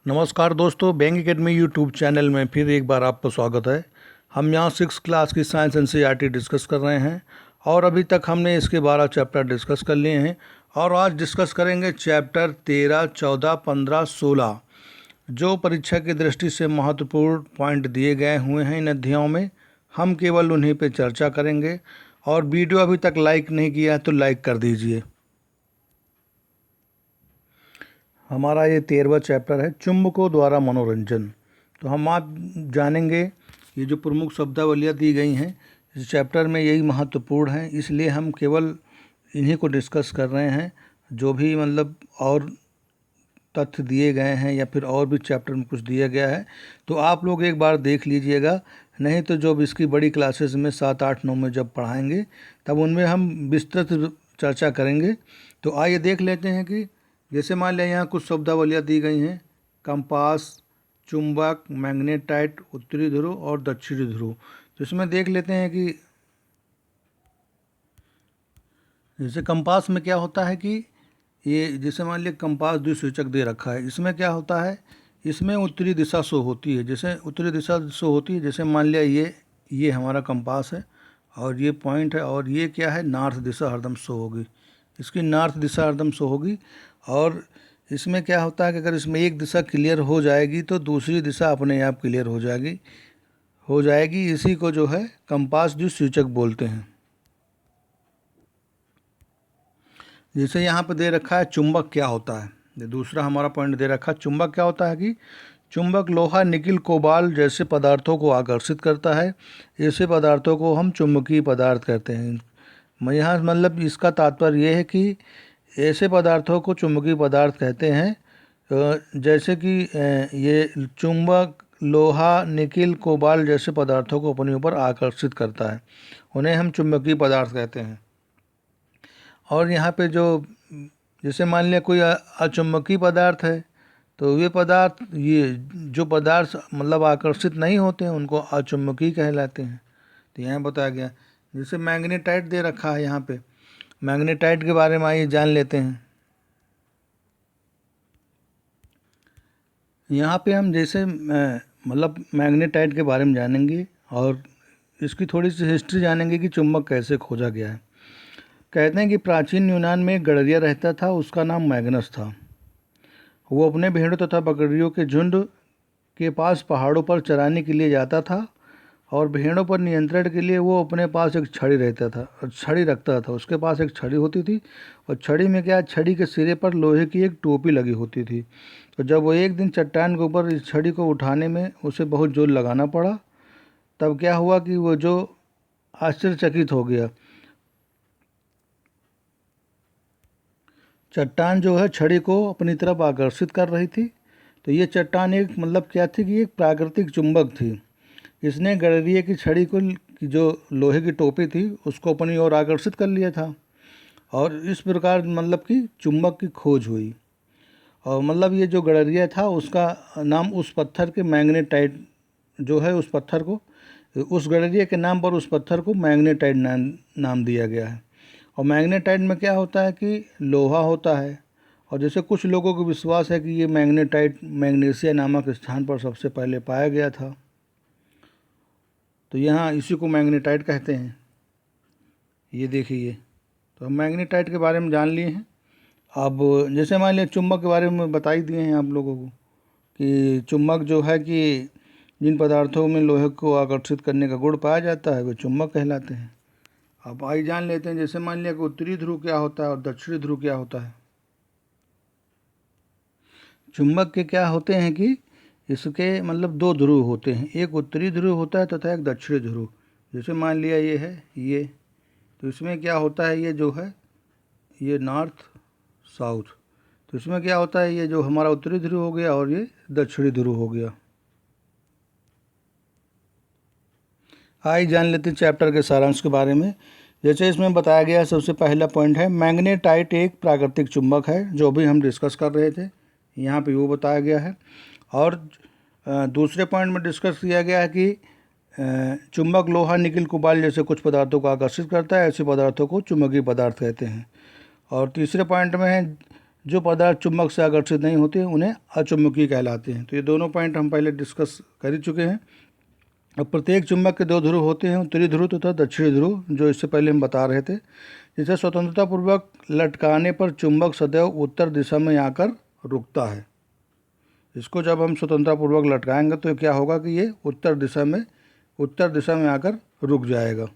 नमस्कार दोस्तों, bank academy YouTube channel में फिर एक बार आपका स्वागत है। हम यहाँ 6 क्लास की साइंस एनसीईआरटी डिस्कस कर रहे हैं और अभी तक हमने इसके 12 चैप्टर डिस्कस कर लिए हैं और आज डिस्कस करेंगे चैप्टर 13, 14, 15, 16 जो परीक्षा की दृष्टि से महत्वपूर्ण पॉइंट दिए गए हुए हैं इन अध्यायों में। हम केवल उन्हीं पे चर्चा करेंगे और वीडियो अभी तक लाइक नहीं किया है तो लाइक कर दीजिए। हमारा ये 13वां चैप्टर है चुंबकों द्वारा मनोरंजन। तो हम आप जानेंगे ये जो प्रमुख शब्दावलियाँ दी गई हैं इस चैप्टर में यही महत्वपूर्ण हैं, इसलिए हम केवल इन्हीं को डिस्कस कर रहे हैं। जो भी मतलब और तथ्य दिए गए हैं या फिर और भी चैप्टर में कुछ दिया गया है तो आप लोग एक बार देख लीजिएगा, नहीं तो जब इसकी बड़ी क्लासेस में 7, 8, 9 में जब पढ़ाएंगे तब उनमें हम विस्तृत चर्चा करेंगे। तो आइए देख लेते हैं कि जैसे मान लिया यहाँ कुछ शब्दावलियाँ दी गई हैं, कंपास, चुंबक, मैग्नेटाइट, उत्तरी ध्रुव और दक्षिणी ध्रुव। तो इसमें देख लेते हैं कि जैसे कंपास में क्या होता है कि ये जैसे मान लिया कंपास द्विसूचक दे रखा है, इसमें क्या होता है, इसमें उत्तरी दिशा शो होती है। जैसे उत्तरी दिशा शो होती है, जैसे मान लिया ये हमारा कंपास है और ये पॉइंट है और ये क्या है, नॉर्थ दिशा हरदम शो होगी, इसकी नॉर्थ दिशा हरदम शो होगी। और इसमें क्या होता है कि अगर इसमें एक दिशा क्लियर हो जाएगी तो दूसरी दिशा अपने आप क्लियर हो जाएगी। इसी को जो है कंपास द्विसूचक बोलते हैं। जैसे यहाँ पे दे रखा है चुंबक क्या होता है, ये दूसरा हमारा पॉइंट दे रखा है। चुंबक क्या होता है कि चुंबक लोहा, निकिल, कोबाल्ट जैसे पदार्थों को आकर्षित करता है। ऐसे पदार्थों को हम चुंबकीय पदार्थ कहते हैं। मैं यहाँ मतलब इसका तात्पर्य ये है कि ऐसे पदार्थों को चुंबकीय पदार्थ कहते हैं जैसे कि ये चुंबक लोहा, निकिल, कोबाल्ट जैसे पदार्थों को अपने ऊपर आकर्षित करता है, उन्हें हम चुंबकीय पदार्थ कहते हैं। और यहाँ पे जो जैसे मान लिया कोई अचुंबकीय पदार्थ है तो ये जो पदार्थ मतलब आकर्षित नहीं होते हैं उनको अचुंबकीय कहलाते हैं। तो यहाँ बताया गया। जैसे मैग्नेटाइट दे रखा है, यहाँ पे मैग्नेटाइट के बारे में आइए जान लेते हैं। यहाँ पे हम जैसे मतलब मैग्नेटाइट के बारे में जानेंगे और इसकी थोड़ी सी हिस्ट्री जानेंगे कि चुंबक कैसे खोजा गया है। कहते हैं कि प्राचीन यूनान में एक गडरिया रहता था, उसका नाम मैग्नस था। वो अपने भेड़ों तथा बकरियों के झुंड के पास पहाड़ों पर चराने के लिए जाता था और भेड़ों पर नियंत्रण के लिए वो अपने पास एक छड़ी रखता था। उसके पास एक छड़ी होती थी और छड़ी में क्या, छड़ी के सिरे पर लोहे की एक टोपी लगी होती थी। तो जब वो एक दिन चट्टान के ऊपर इस छड़ी को उठाने में उसे बहुत जोर लगाना पड़ा, तब क्या हुआ कि वो जो आश्चर्यचकित हो गया। चट्टान जो है छड़ी को अपनी तरफ आकर्षित कर रही थी। तो ये चट्टान एक मतलब क्या थी कि एक प्राकृतिक चुंबक थी। इसने गडरिये की छड़ी को की जो लोहे की टोपी थी उसको अपनी ओर आकर्षित कर लिया था और इस प्रकार मतलब कि चुंबक की खोज हुई। और मतलब ये जो गडरिया था उसका नाम उस पत्थर के मैग्नेटाइट जो है, उस गडरिया के नाम पर उस पत्थर को मैग्नेटाइट नाम दिया गया है। और मैग्नेटाइट में क्या होता है कि लोहा होता है और जैसे कुछ लोगों को विश्वास है कि ये मैग्नेटाइट मैग्नीशिया नामक स्थान पर सबसे पहले पाया गया था, तो यहाँ इसी को मैग्नेटाइट कहते हैं। ये देखिए, तो हम मैग्नेटाइट के बारे में जान लिए हैं। अब जैसे मान लिया चुंबक के बारे में बता ही दिए हैं आप लोगों को कि चुंबक जो है कि जिन पदार्थों में लोहे को आकर्षित करने का गुण पाया जाता है वे चुंबक कहलाते हैं। अब आइए जान लेते हैं, जैसे मान लिया कि उत्तरी ध्रुव क्या होता है और दक्षिणी ध्रुव क्या होता है। चुंबक के क्या होते हैं कि इसके मतलब 2 ध्रुव होते हैं, एक उत्तरी ध्रुव होता है तथा एक दक्षिणी ध्रुव। जैसे मान लिया ये है ये, तो इसमें क्या होता है, ये जो है ये नॉर्थ साउथ। तो इसमें क्या होता है, ये जो हमारा उत्तरी ध्रुव हो गया और ये दक्षिणी ध्रुव हो गया। आइए जान लेते हैं चैप्टर के सारांश के बारे में। जैसे इसमें बताया गया है, सबसे पहला पॉइंट है मैग्नेटाइट एक प्राकृतिक चुंबक है, जो भी हम डिस्कस कर रहे थे यहाँ पे वो बताया गया है। और दूसरे पॉइंट में डिस्कस किया गया है कि चुंबक लोहा, निकिल, कोबाल्ट जैसे कुछ पदार्थों को आकर्षित करता है, ऐसे पदार्थों को चुंबकीय पदार्थ कहते हैं। और तीसरे पॉइंट में है जो पदार्थ चुंबक से आकर्षित नहीं होते उन्हें अचुंबकीय कहलाते हैं। तो ये दोनों पॉइंट हम पहले डिस्कस कर ही चुके हैं। अब प्रत्येक चुंबक के दो ध्रुव होते हैं, उत्तरी ध्रुव तथा दक्षिणी ध्रुव, जो इससे पहले हम बता रहे थे। जिसे स्वतंत्रतापूर्वक लटकाने पर चुंबक सदैव उत्तर दिशा में आकर रुकता है। इसको जब हम स्वतंत्रतापूर्वक लटकाएंगे तो क्या होगा कि ये उत्तर दिशा में आकर रुक जाएगा।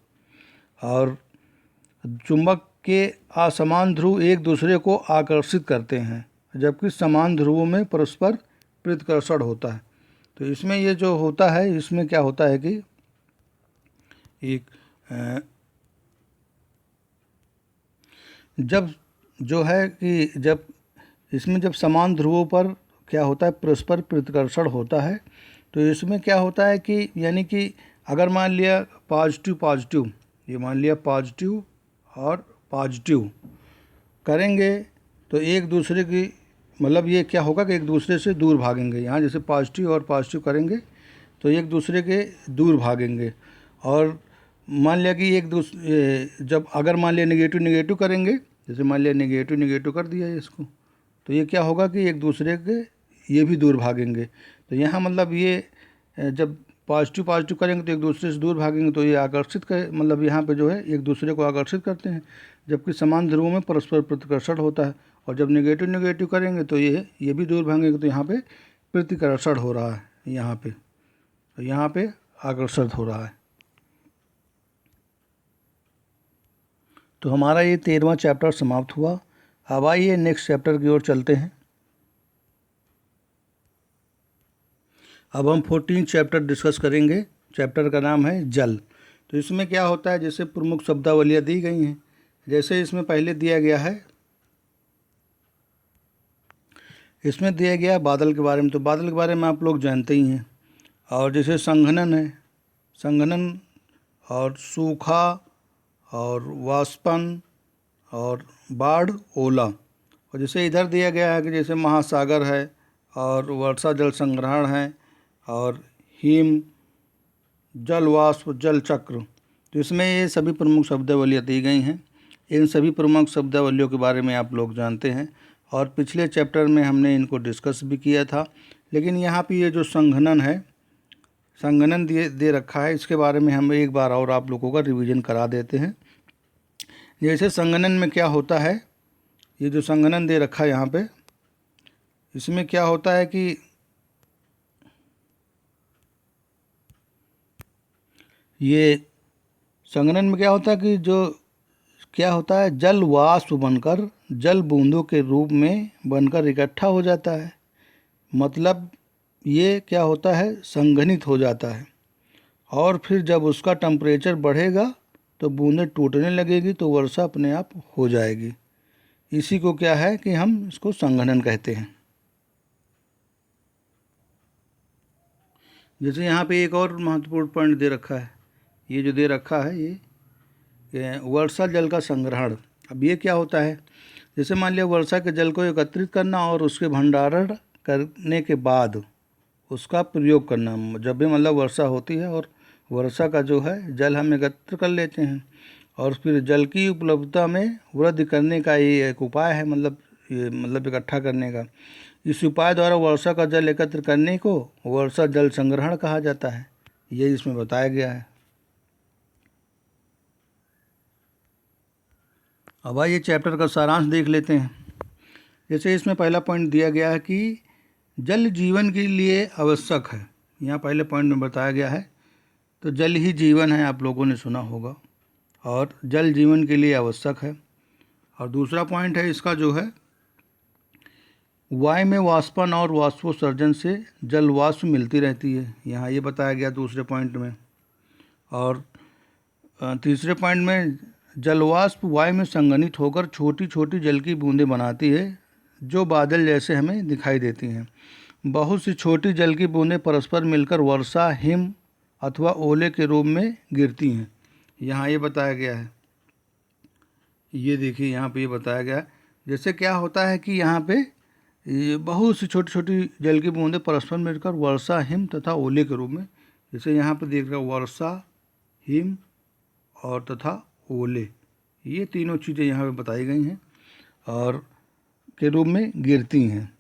और चुंबक के असमान ध्रुव एक दूसरे को आकर्षित करते हैं, जबकि समान ध्रुवों में परस्पर प्रतिकर्षण होता है। तो इसमें ये जो होता है, इसमें क्या होता है कि एक जब इसमें जब समान ध्रुवों पर क्या होता है, परस्पर प्रतिकर्षण होता है, तो इसमें क्या होता है कि यानी कि अगर मान लिया पॉजिटिव, ये मान लिया पॉजिटिव और पॉजिटिव करेंगे तो एक दूसरे की मतलब ये क्या होगा कि एक दूसरे से दूर भागेंगे। यहाँ जैसे पॉजिटिव और पॉजिटिव करेंगे तो एक दूसरे के दूर भागेंगे। और मान लिया कि जब अगर मान लिया नेगेटिव करेंगे, जैसे मान लिया नेगेटिव कर दिया है इसको, तो ये क्या होगा कि एक दूसरे के ये भी दूर भागेंगे। तो यहाँ मतलब ये जब पॉजिटिव करेंगे तो एक दूसरे से दूर भागेंगे, तो ये आकर्षित कर मतलब यहाँ पे जो है एक दूसरे को आकर्षित करते हैं, जबकि समान ध्रुवों में परस्पर प्रतिकर्षण होता है। और जब नेगेटिव करेंगे तो ये भी दूर भागेंगे, तो यहाँ पे प्रतिकर्षण हो रहा है यहाँ पे, तो यहाँ पे आकर्षण हो रहा है। तो हमारा ये 13वां चैप्टर समाप्त हुआ। अब आइए नेक्स्ट चैप्टर की ओर चलते हैं। अब हम 14 चैप्टर डिस्कस करेंगे। चैप्टर का नाम है जल। तो इसमें क्या होता है, जैसे प्रमुख शब्दावलियाँ दी गई हैं, जैसे इसमें पहले दिया गया है, इसमें दिया गया बादल के बारे में। तो बादल के बारे में आप लोग जानते ही हैं। और जैसे संघनन है, संघनन और सूखा और वाष्पन और बाढ़, ओला। और जैसे इधर दिया गया है कि जैसे महासागर है और वर्षा जल संग्रहण है और हिम, जल वाष्प, जल चक्र। तो इसमें ये सभी प्रमुख शब्दावलियाँ दी गई हैं। इन सभी प्रमुख शब्दावलियों के बारे में आप लोग जानते हैं और पिछले चैप्टर में हमने इनको डिस्कस भी किया था। लेकिन यहाँ पे ये जो संघनन है, संघनन दे रखा है, इसके बारे में हम एक बार और आप लोगों का रिवीजन करा देते हैं। जैसे संघनन में क्या होता है, ये जो संघनन दे रखा है यहाँ पे, इसमें क्या होता है कि ये संघनन में क्या होता है कि जल वाष्प बनकर जल बूंदों के रूप में बनकर इकट्ठा हो जाता है। मतलब ये क्या होता है, संघनित हो जाता है। और फिर जब उसका टेम्परेचर बढ़ेगा तो बूंदें टूटने लगेगी, तो वर्षा अपने आप हो जाएगी। इसी को क्या है कि हम इसको संघनन कहते हैं। जैसे यहाँ पे एक और महत्वपूर्ण पॉइंट दे रखा है, ये जो दे रखा है ये वर्षा जल का संग्रहण। अब ये क्या होता है, जैसे मान लिया वर्षा के जल को एकत्रित करना और उसके भंडारण करने के बाद उसका प्रयोग करना। जब भी मतलब वर्षा होती है और वर्षा का जो है जल हम एकत्र कर लेते हैं और फिर जल की उपलब्धता में वृद्धि करने का ये एक उपाय है, मतलब इकट्ठा करने का। इस उपाय द्वारा वर्षा का जल एकत्र करने को वर्षा जल संग्रहण कहा जाता है। ये इसमें बताया गया है। अब आइए चैप्टर का सारांश देख लेते हैं। जैसे इसमें पहला पॉइंट दिया गया है कि जल जीवन के लिए आवश्यक है। यहाँ पहले पॉइंट में बताया गया है, तो जल ही जीवन है, आप लोगों ने सुना होगा, और जल जीवन के लिए आवश्यक है। और दूसरा पॉइंट है इसका जो है, वायु में वाष्पन और वाष्पोत्सर्जन से जल वाष्प मिलती रहती है। यहाँ ये बताया गया दूसरे पॉइंट में। और तीसरे पॉइंट में जलवाष्प वायु में संघनित होकर छोटी छोटी जल की बूंदें बनाती है, जो बादल जैसे हमें दिखाई देती हैं। बहुत सी छोटी जल की बूंदें परस्पर मिलकर वर्षा, हिम अथवा ओले के रूप में गिरती हैं। यहाँ ये बताया गया है, ये देखिए यहाँ पे ये बताया गया है। जैसे क्या होता है कि यहाँ पे ये बहुत सी छोटी छोटी जल की बूंदें परस्पर मिलकर वर्षा, हिम तथा ओले के रूप में, जैसे यहाँ पे देख रहे हो वर्षा, हिम और तथा ओले, ये तीनों चीज़ें यहाँ पे बताई गई हैं। और के रूप में गिरती हैं।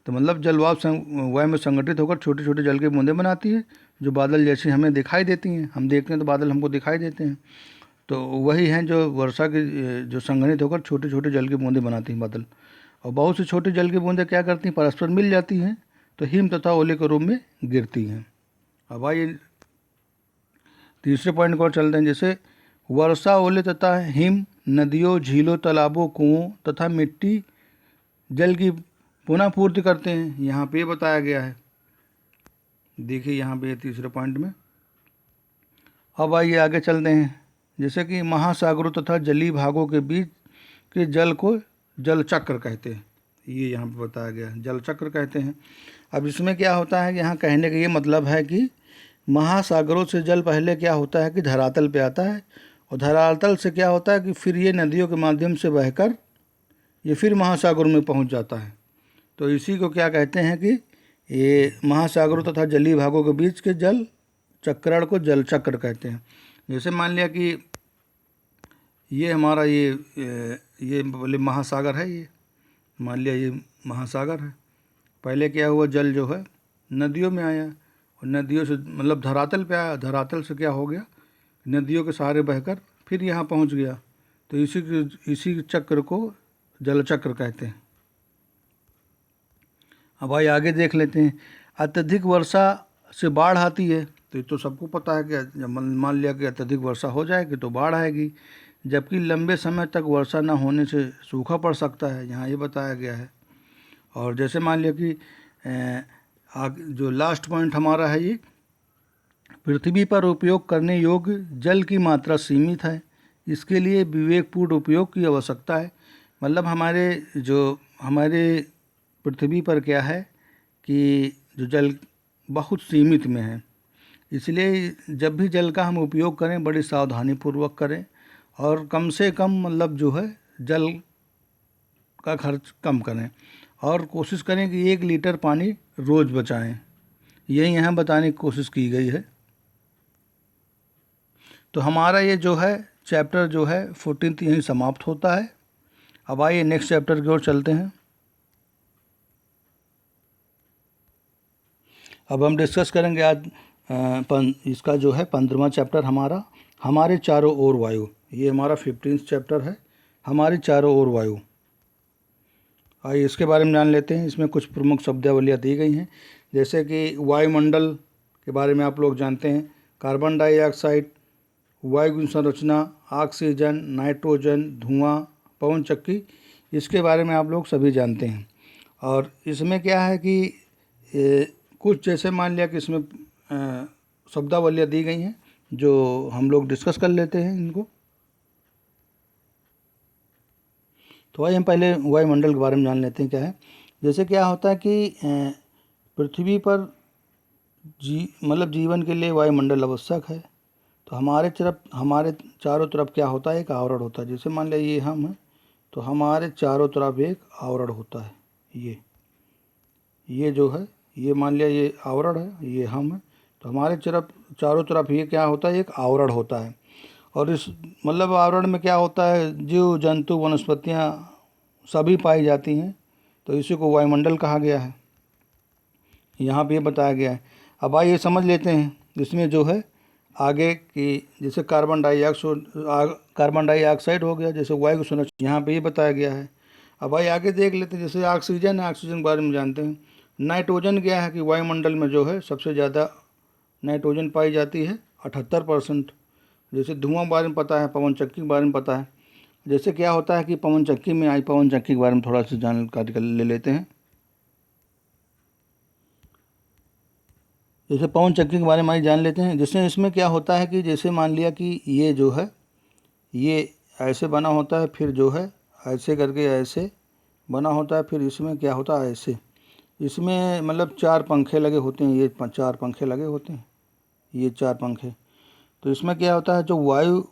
तो मतलब जल वाष्प में संगठित होकर छोटे छोटे जल के बूंदें बनाती है, जो बादल जैसे हमें दिखाई देती हैं। हम देखते हैं तो बादल हमको दिखाई देते हैं, तो वही हैं जो वर्षा के जो संघनित होकर छोटे छोटे जल की बूंदें बनाती हैं बादल। और बहुत सी छोटी जल की बूंदें क्या करती हैं, परस्पर मिल जाती हैं तो हिम तथा ओले के रूप में गिरती हैं। अब आइए तीसरे पॉइंट को और चलते हैं। जैसे वर्षा, ओले तथा हिम नदियों, झीलों, तालाबों, कुओं तथा मिट्टी जल की पुनः पूर्ति करते हैं। यहाँ पे बताया गया है, देखिए यहाँ पे तीसरे पॉइंट में। अब आइए आगे चलते हैं। जैसे कि महासागरों तथा जलीय भागों के बीच के जल को जल चक्र कहते हैं, ये यहाँ पे बताया गया है, जल चक्र कहते हैं। अब इसमें क्या होता है कि यहाँ कहने का ये मतलब है कि महासागरों से जल पहले क्या होता है कि धरातल पे आता है, और धरातल से क्या होता है कि फिर ये नदियों के माध्यम से बहकर ये फिर महासागरों में पहुँच जाता है। तो इसी को क्या कहते हैं कि ये महासागरों तथा जलीय भागों के बीच के जल चक्रण को जल चक्र कहते हैं। जैसे मान लिया कि ये हमारा ये बोले महासागर है, ये मान लिया ये महासागर है। पहले क्या हुआ, जल जो है नदियों में आया, और नदियों से मतलब धरातल पे आया, धरातल से क्या हो गया, नदियों के सहारे बहकर फिर यहाँ पहुँच गया। तो इसी चक्र को जल चक्र कहते हैं। अब भाई आगे देख लेते हैं। अत्यधिक वर्षा से बाढ़ आती है, तो ये तो सबको पता है कि जब मान लिया कि अत्यधिक वर्षा हो जाएगी तो बाढ़ आएगी, जबकि लंबे समय तक वर्षा न होने से सूखा पड़ सकता है, यहाँ ये बताया गया है। और जैसे मान लिया कि जो लास्ट पॉइंट हमारा है, ये पृथ्वी पर उपयोग करने योग्य जल की मात्रा सीमित है, इसके लिए विवेकपूर्ण उपयोग की आवश्यकता है। मतलब हमारे पृथ्वी पर क्या है कि जो जल बहुत सीमित में है, इसलिए जब भी जल का हम उपयोग करें बड़ी सावधानी पूर्वक करें, और कम से कम मतलब जो है जल का खर्च कम करें, और कोशिश करें कि 1 लीटर पानी रोज़ बचाएं। यही यहाँ बताने की कोशिश की गई है। तो हमारा ये जो है चैप्टर जो है 14 यहीं समाप्त होता है। अब आइए नेक्स्ट चैप्टर की ओर चलते हैं। अब हम डिस्कस करेंगे आज इसका जो है 15वां चैप्टर हमारा, हमारे चारों ओर वायु। ये हमारा 15th चैप्टर है, हमारे चारों ओर वायु। आइए इसके बारे में जान लेते हैं। इसमें कुछ प्रमुख शब्दावलियाँ दी गई हैं, जैसे कि वायुमंडल के बारे में आप लोग जानते हैं। कार्बन डाइऑक्साइड, वायु की संरचना, ऑक्सीजन, नाइट्रोजन, धुआं, पवन चक्की, इसके बारे में आप लोग सभी जानते हैं। और इसमें क्या है कि कुछ जैसे मान लिया कि इसमें शब्दावलियाँ दी गई हैं जो हम लोग डिस्कस कर लेते हैं इनको। तो आइए हम पहले वायुमंडल के बारे में जान लेते हैं क्या है। जैसे क्या होता है कि पृथ्वी पर मतलब जीवन के लिए वायुमंडल आवश्यक है। तो हमारे चारों तरफ क्या होता है, एक आवरण होता है। जैसे मान लिया ये हम हैं, तो हमारे चारों तरफ एक आवरण होता है। ये जो है, ये मान लिया ये आवरण है, ये हम है, तो हमारे चारों तरफ ये क्या होता है, एक आवरण होता है। और इस मतलब आवरण में क्या होता है, जीव जंतु वनस्पतियाँ सभी पाई जाती हैं, तो इसी को वायुमंडल कहा गया है। यहाँ पे ये बताया गया है। अब आइए समझ लेते हैं इसमें जो है आगे की, जैसे कार्बन डाइऑक्साइड हो गया, जैसे वायु संरचना, यहाँ पे ये बताया गया है। अब आइए आगे देख लेते हैं। जैसे ऑक्सीजन है, ऑक्सीजन के बारे में जानते हैं। नाइट्रोजन क्या है कि वायुमंडल में जो है सबसे ज़्यादा नाइट्रोजन पाई जाती है, 78%। जैसे धुआं के बारे में पता है, पवन चक्की के बारे में पता है। जैसे क्या होता है कि पवन चक्की के बारे में थोड़ा सा जानकारी ले लेते हैं। जैसे पवन चक्की के बारे में जान लेते हैं। जैसे इसमें क्या होता है कि जैसे मान लिया कि ये जो है ये ऐसे बना होता है, फिर जो है ऐसे करके ऐसे बना होता है, फिर इसमें क्या होता है ऐसे, इसमें मतलब 4 पंखे लगे होते हैं, ये 4 पंखे लगे होते हैं, ये 4 पंखे। तो इसमें क्या होता है, जो वायु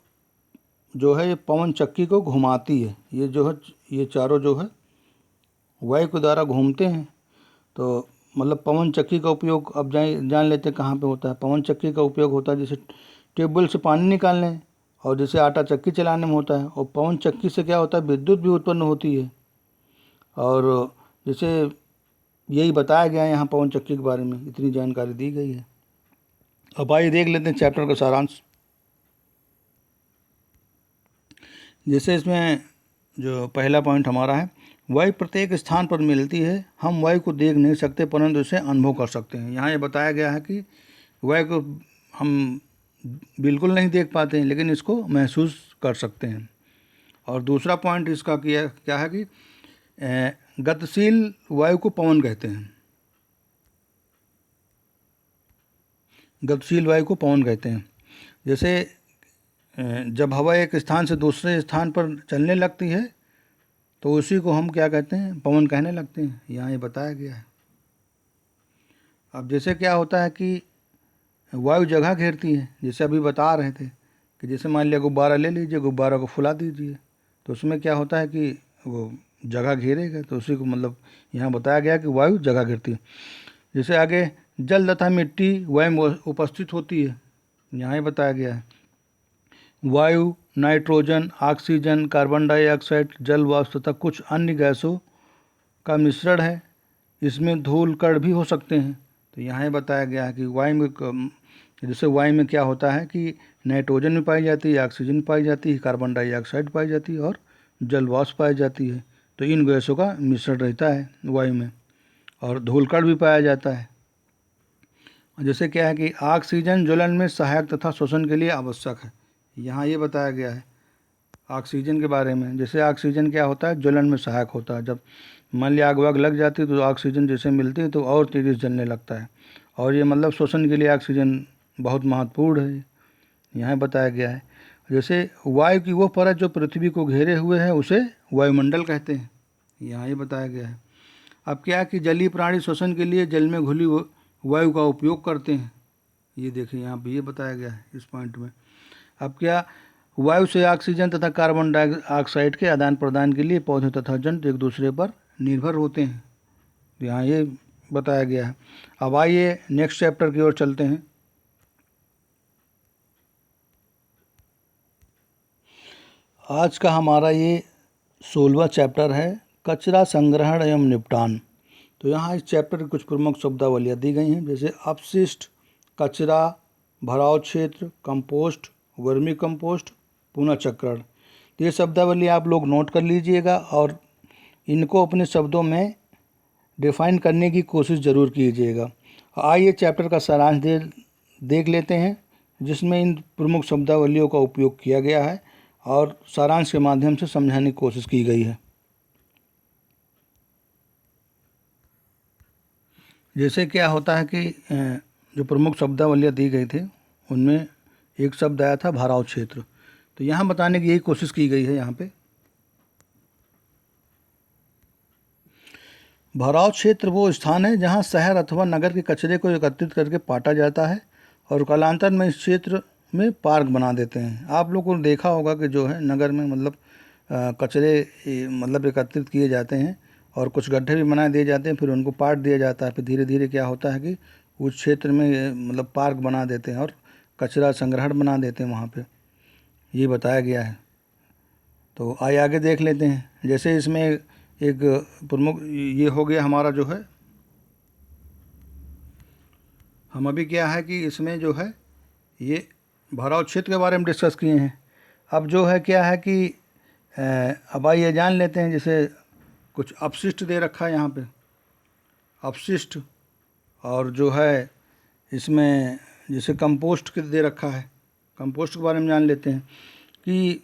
जो है ये पवन चक्की को घुमाती है। ये जो है ये चारों जो है वायु के द्वारा घूमते हैं। तो मतलब पवन चक्की का उपयोग अब जान लेते हैं कहाँ पे होता है। पवन चक्की का उपयोग होता है जैसे ट्यूबवेल से पानी निकालने, और जैसे आटा चक्की चलाने में होता है। और पवन चक्की से क्या होता है, विद्युत भी उत्पन्न होती है। और जैसे यही बताया गया है यहाँ पवन चक्की के बारे में, इतनी जानकारी दी गई है। अब आइए देख लेते हैं चैप्टर का सारांश। जैसे इसमें जो पहला पॉइंट हमारा है, वायु प्रत्येक स्थान पर मिलती है, हम वायु को देख नहीं सकते परंतु इसे अनुभव कर सकते हैं। यहाँ ये बताया गया है कि वायु को हम बिल्कुल नहीं देख पाते हैं लेकिन इसको महसूस कर सकते हैं। और दूसरा पॉइंट इसका क्या है कि गतिशील वायु को पवन कहते हैं। गतिशील वायु को पवन कहते हैं। जैसे जब हवा एक स्थान से दूसरे स्थान पर चलने लगती है तो उसी को हम क्या कहते हैं, पवन कहने लगते हैं। यहाँ ये बताया गया है। अब जैसे क्या होता है कि वायु जगह घेरती है, जैसे अभी बता रहे थे कि जैसे मान लिया गुब्बारा ले लीजिए, गुब्बारा को फुला दीजिए तो उसमें क्या होता है कि वो जगह घेरेगा, तो उसी को मतलब यहाँ बताया गया कि वायु जगह घेरती है। जैसे आगे जल तथा मिट्टी वायु में उपस्थित होती है, यहाँ ही बताया गया है। वायु नाइट्रोजन, ऑक्सीजन, कार्बन डाइऑक्साइड, जल वाष्प तथा कुछ अन्य गैसों का मिश्रण है। इसमें धूल कण भी हो सकते हैं। तो यहाँ बताया गया है कि वायु में, जैसे वायु में क्या होता है कि नाइट्रोजन में पाई जाती है, ऑक्सीजन पाई जाती है, कार्बन डाइऑक्साइड पाई जाती है और जल वाष्प पाई जाती है। तो इन गैसों का मिश्रण रहता है वायु में, और धूल कण भी पाया जाता है। जैसे क्या है कि ऑक्सीजन ज्वलन में सहायक तथा श्वसन के लिए आवश्यक है। यहाँ ये बताया गया है ऑक्सीजन के बारे में। जैसे ऑक्सीजन क्या होता है, ज्वलन में सहायक होता है। जब मान लिया आग वाग लग जाती है तो ऑक्सीजन जैसे मिलती है तो और तेज़ी से जलने लगता है, और ये मतलब श्वसन के लिए ऑक्सीजन बहुत महत्वपूर्ण है, यहाँ बताया गया है। जैसे वायु की वो परत जो पृथ्वी को घेरे हुए है उसे वायुमंडल कहते हैं, यहाँ ये बताया गया है। अब क्या है कि जलीय प्राणी श्वसन के लिए जल में घुली वायु का उपयोग करते हैं, ये देखिए यहाँ भी ये बताया गया है इस पॉइंट में। अब क्या, वायु से ऑक्सीजन तथा कार्बन डाइऑक्साइड के आदान प्रदान के लिए पौधे तथा जंतु एक दूसरे पर निर्भर होते हैं, यहाँ ये बताया गया है। अब आइए नेक्स्ट चैप्टर की ओर चलते हैं। आज का हमारा ये 16वां चैप्टर है, कचरा संग्रहण एवं निपटान। तो यहाँ इस चैप्टर की कुछ प्रमुख शब्दावलियाँ दी गई हैं, जैसे अपशिष्ट, कचरा, भराव क्षेत्र, कंपोस्ट, वर्मी कंपोस्ट, पुनःचक्रण। तो ये शब्दावली आप लोग नोट कर लीजिएगा और इनको अपने शब्दों में डिफाइन करने की कोशिश ज़रूर कीजिएगा। आइए चैप्टर का सारांश देख लेते हैं, जिसमें इन प्रमुख शब्दावलियों का उपयोग किया गया है और सारांश के माध्यम से समझाने की कोशिश की गई है। जैसे क्या होता है कि जो प्रमुख शब्दावलियाँ दी गई थी उनमें एक शब्द आया था भराव क्षेत्र। तो यहाँ बताने की यही कोशिश की गई है। यहाँ पे भराव क्षेत्र वो स्थान है जहाँ शहर अथवा नगर के कचरे को एकत्रित करके पाटा जाता है और कालांतर में इस क्षेत्र में पार्क बना देते हैं। आप लोगों ने देखा होगा कि जो है नगर में मतलब कचरे मतलब एकत्रित किए जाते हैं और कुछ गड्ढे भी बना दिए जाते हैं, फिर उनको पाट दिया जाता है। फिर धीरे धीरे क्या होता है कि उस क्षेत्र में मतलब पार्क बना देते हैं और कचरा संग्रहण बना देते हैं वहाँ पे, ये बताया गया है। तो आइए आगे देख लेते हैं। जैसे इसमें एक प्रमुख ये हो गया हमारा जो है, हम अभी क्या है कि इसमें जो है ये भराव क्षेत्र के बारे में डिस्कस किए हैं। अब जो है क्या है कि अब आइए जान लेते हैं। जैसे कुछ अपशिष्ट दे रखा है यहाँ पे, अपशिष्ट, और जो है इसमें जैसे कंपोस्ट के दे रखा है, कंपोस्ट के बारे में जान लेते हैं कि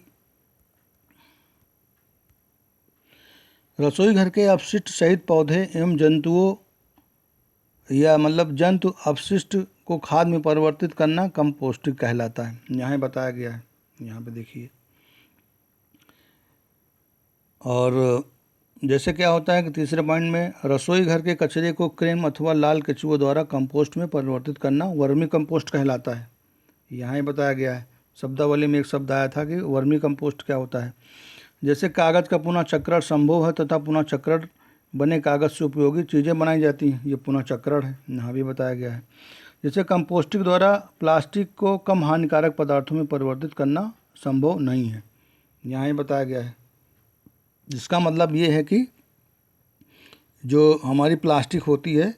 रसोई घर के अपशिष्ट सहित पौधे एवं जंतुओं या मतलब जंतु अपशिष्ट को खाद में परिवर्तित करना कंपोस्टिंग कहलाता है, यहाँ बताया गया है। यहाँ पे देखिए, और जैसे क्या होता है कि तीसरे पॉइंट में रसोई घर के कचरे को क्रेम अथवा लाल केचुओं द्वारा कंपोस्ट में परिवर्तित करना वर्मी कंपोस्ट कहलाता है, यहाँ ही बताया गया है। शब्दावली में एक शब्द आया था कि वर्मी कंपोस्ट क्या होता है। जैसे कागज़ का पुनः चक्रण संभव है तथा पुनः चक्रण बने कागज़ से उपयोगी चीज़ें बनाई जाती हैं, ये पुनः चक्रण है, यहाँ भी बताया गया है। जैसे कंपोस्टिंग द्वारा प्लास्टिक को कम हानिकारक पदार्थों में परिवर्तित करना संभव नहीं है, यहाँ ही बताया गया है। जिसका मतलब ये है कि जो हमारी प्लास्टिक होती है,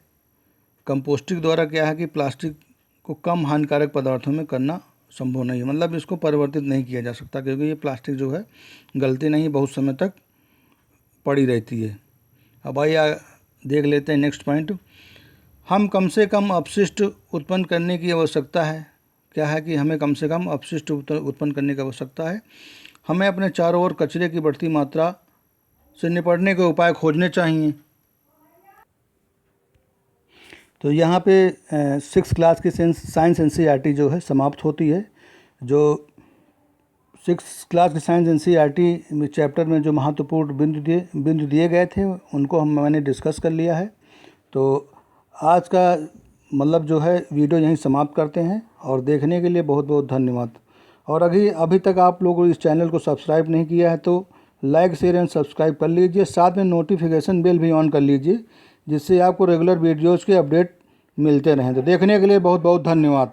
कंपोस्टिंग द्वारा क्या है कि प्लास्टिक को कम हानिकारक पदार्थों में करना संभव नहीं है, मतलब इसको परिवर्तित नहीं किया जा सकता, क्योंकि ये प्लास्टिक जो है गलती नहीं, बहुत समय तक पड़ी रहती है। अब आइए देख लेते हैं नेक्स्ट पॉइंट। हम कम से कम अपशिष्ट उत्पन्न करने की आवश्यकता है। क्या है कि हमें कम से कम अपशिष्ट उत्पन्न करने की आवश्यकता है। हमें अपने चारों ओर कचरे की बढ़ती मात्रा से निपटने के उपाय खोजने चाहिए। तो यहाँ पे 6 क्लास की साइंस एनसीईआरटी जो है समाप्त होती है। जो 6 क्लास की साइंस एनसीईआरटी चैप्टर में जो महत्वपूर्ण बिंदु दिए गए थे उनको मैंने डिस्कस कर लिया है। तो आज का मतलब जो है वीडियो यहीं समाप्त करते हैं, और देखने के लिए बहुत बहुत धन्यवाद। और अभी तक आप लोग इस चैनल को सब्सक्राइब नहीं किया है तो लाइक शेयर एंड सब्सक्राइब कर लीजिए, साथ में नोटिफिकेशन बेल भी ऑन कर लीजिए, जिससे आपको रेगुलर वीडियोज़ के अपडेट मिलते रहें। तो देखने के लिए बहुत बहुत धन्यवाद।